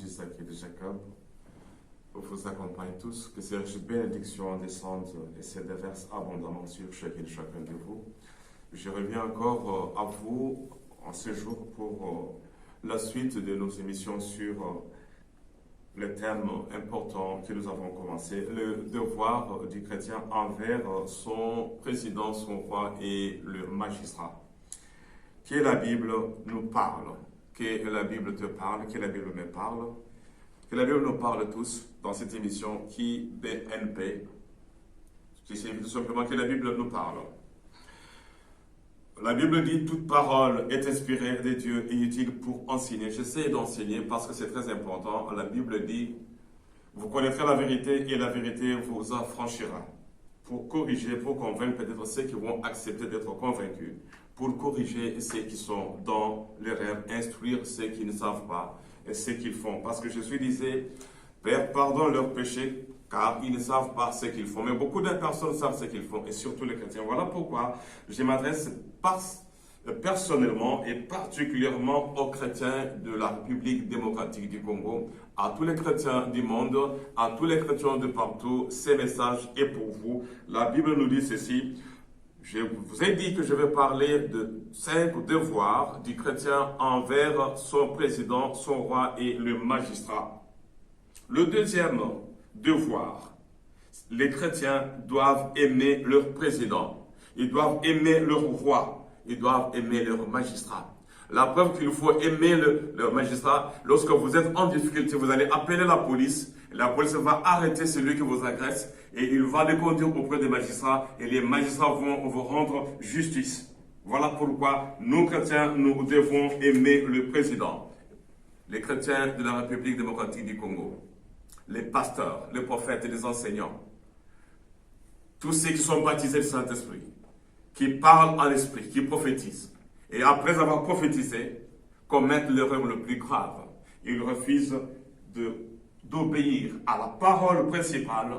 Isaac et de Jacob vous accompagne tous, que ces bénédictions descendent et se déversent abondamment sur chacun et chacun de vous. Je reviens encore à vous en ce jour pour la suite de nos émissions sur le thème important que nous avons commencé, le devoir du chrétien envers son président, son roi et le magistrat. Que la Bible nous parle, que la Bible te parle, que la Bible me parle, que la Bible nous parle tous dans cette émission qui BNP, qui signifie tout simplement que la Bible nous parle. La Bible dit toute parole est inspirée de Dieu et utile pour enseigner. J'essaie d'enseigner parce que c'est très important. La Bible dit, vous connaîtrez la vérité et la vérité vous affranchira. Pour corriger, pour convaincre peut-être ceux qui vont accepter d'être convaincus. Pour corriger ceux qui sont dans l'erreur, instruire ceux qui ne savent pas et ceux qu'ils font. Parce que Jésus disait, Père, pardonne leurs péchés, car ils ne savent pas ce qu'ils font. Mais beaucoup de personnes savent ce qu'ils font, et surtout les chrétiens. Voilà pourquoi je m'adresse personnellement et particulièrement aux chrétiens de la République démocratique du Congo, à tous les chrétiens du monde, à tous les chrétiens de partout. Ce message est pour vous. La Bible nous dit ceci. Je vous ai dit que je vais parler de 5 devoirs du chrétien envers son président, son roi et le magistrat. Le deuxième devoir, les chrétiens doivent aimer leur président, ils doivent aimer leur roi, ils doivent aimer leur magistrat. La preuve qu'il faut aimer leur magistrat, lorsque vous êtes en difficulté, vous allez appeler la police va arrêter celui qui vous agresse et il va les conduire auprès des magistrats et les magistrats vont vous rendre justice. Voilà pourquoi nous chrétiens, nous devons aimer le président. Les chrétiens de la République démocratique du Congo, les pasteurs, les prophètes et les enseignants, tous ceux qui sont baptisés du Saint-Esprit, qui parlent en esprit, qui prophétisent, et après avoir prophétisé, commettent l'erreur le plus grave. Ils refusent d'obéir à la parole principale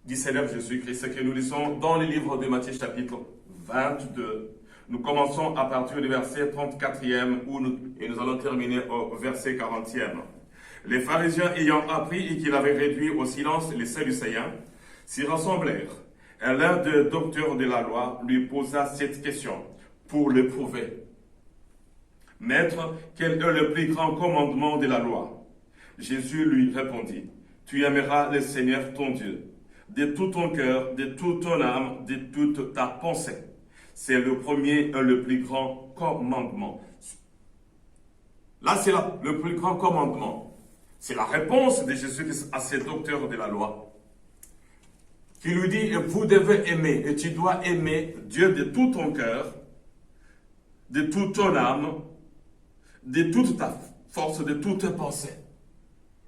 du Seigneur Jésus-Christ, ce que nous lisons dans le livre de Matthieu chapitre 22. Nous commençons à partir du verset 34e et nous allons terminer au verset 40e. Les pharisiens ayant appris qu'il avait réduit au silence les Sadducéens, s'y rassemblèrent. Et l'un des docteurs de la loi lui posa cette question pour le prouver. Maître, quel est le plus grand commandement de la loi? Jésus lui répondit, tu aimeras le Seigneur ton Dieu, de tout ton cœur, de toute ton âme, de toute ta pensée. C'est le premier et le plus grand commandement. Là, c'est le plus grand commandement. C'est la réponse de Jésus à ces docteurs de la loi. Qui lui dit, vous devez aimer, et tu dois aimer Dieu de tout ton cœur, de toute ton âme, de toute ta force, de toute ta pensée.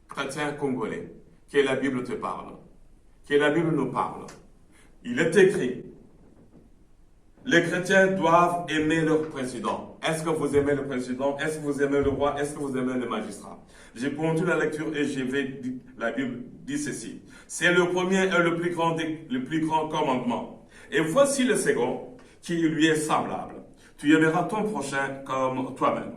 Chrétien congolais, que la Bible te parle, que la Bible nous parle. Il est écrit, les chrétiens doivent aimer leur président. Est-ce que vous aimez le président? Est-ce que vous aimez le roi? Est-ce que vous aimez le magistrat? J'ai continué la lecture et la Bible dit ceci. C'est le premier et le plus grand commandement. Et voici le second qui lui est semblable. Tu aimeras ton prochain comme toi-même.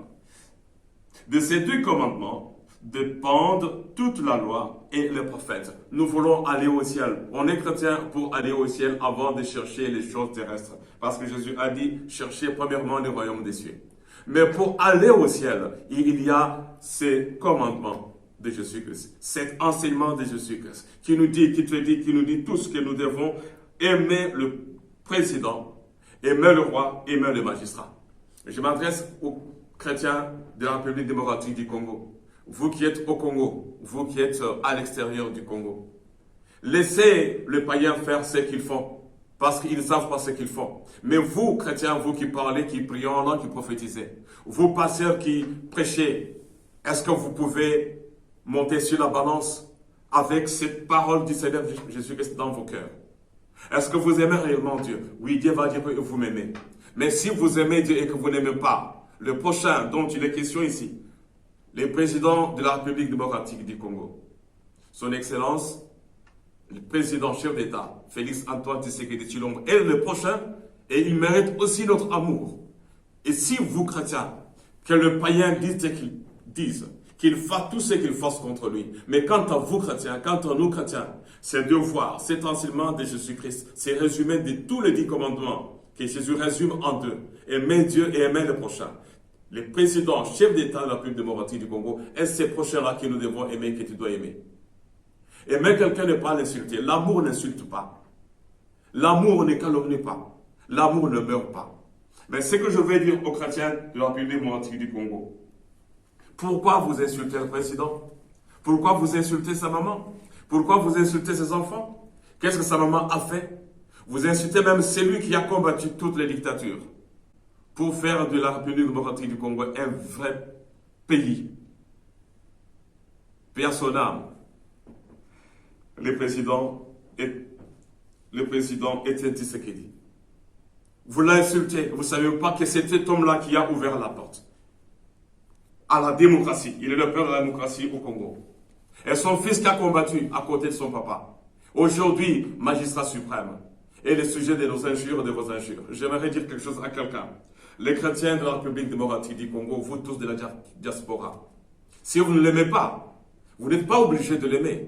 De ces 2 commandements dépendent toute la loi et les prophètes. Nous voulons aller au ciel. On est chrétien pour aller au ciel avant de chercher les choses terrestres. Parce que Jésus a dit, cherchez premièrement le royaume des cieux. Mais pour aller au ciel, il y a ces commandements de Jésus-Christ, cet enseignement de Jésus-Christ, qui nous dit tous que nous devons aimer le président, aimer le roi, aimer le magistrat. Je m'adresse aux chrétiens de la République démocratique du Congo. Vous qui êtes au Congo, vous qui êtes à l'extérieur du Congo, laissez les païens faire ce qu'ils font, parce qu'ils ne savent pas ce qu'ils font. Mais vous, chrétiens, vous qui parlez, qui priez en langue, qui prophétisez, vous, pasteurs qui prêchez, est-ce que vous pouvez monter sur la balance avec cette parole du Seigneur Jésus-Christ dans vos cœurs? Est-ce que vous aimez réellement Dieu? Oui, Dieu va dire que vous m'aimez. Mais si vous aimez Dieu et que vous n'aimez pas le prochain dont il est question ici, le président de la République démocratique du Congo, son Excellence, le président chef d'État, Félix Antoine Tshisekedi Tshilombo, est le prochain et il mérite aussi notre amour. Et si vous, chrétiens, que le païen dise ce qu'il dise, qu'il fasse tout ce qu'il fasse contre lui. Mais quant à vous, chrétiens, quant à nous, chrétiens, c'est devoir, cet enseignement de Jésus-Christ, c'est résumé de tous les 10 commandements que Jésus résume en deux. Aimer Dieu et aimer le prochain. Le président, chef d'État de la République démocratique du Congo, est ces prochains-là que nous devons aimer, que tu dois aimer. Aimer quelqu'un n'est pas l'insulter. L'amour n'insulte pas. L'amour ne calomnie pas. L'amour ne meurt pas. Mais ce que je vais dire aux chrétiens de la République démocratique du Congo, pourquoi vous insultez le président? Pourquoi vous insultez sa maman? Pourquoi vous insultez ses enfants? Qu'est-ce que sa maman a fait? Vous insultez même celui qui a combattu toutes les dictatures pour faire de la République démocratique du Congo un vrai pays. Paix à son âme. Le président Étienne Tshisekedi. Vous l'insultez. Vous ne savez pas que c'est cet homme-là qui a ouvert la porte à la démocratie. Il est le père de la démocratie au Congo. Et son fils qui a combattu à côté de son papa. Aujourd'hui, magistrat suprême. Et le sujet de nos injures et de vos injures. J'aimerais dire quelque chose à quelqu'un. Les chrétiens de la République démocratique du Congo, vous tous de la diaspora. Si vous ne l'aimez pas, vous n'êtes pas obligé de l'aimer.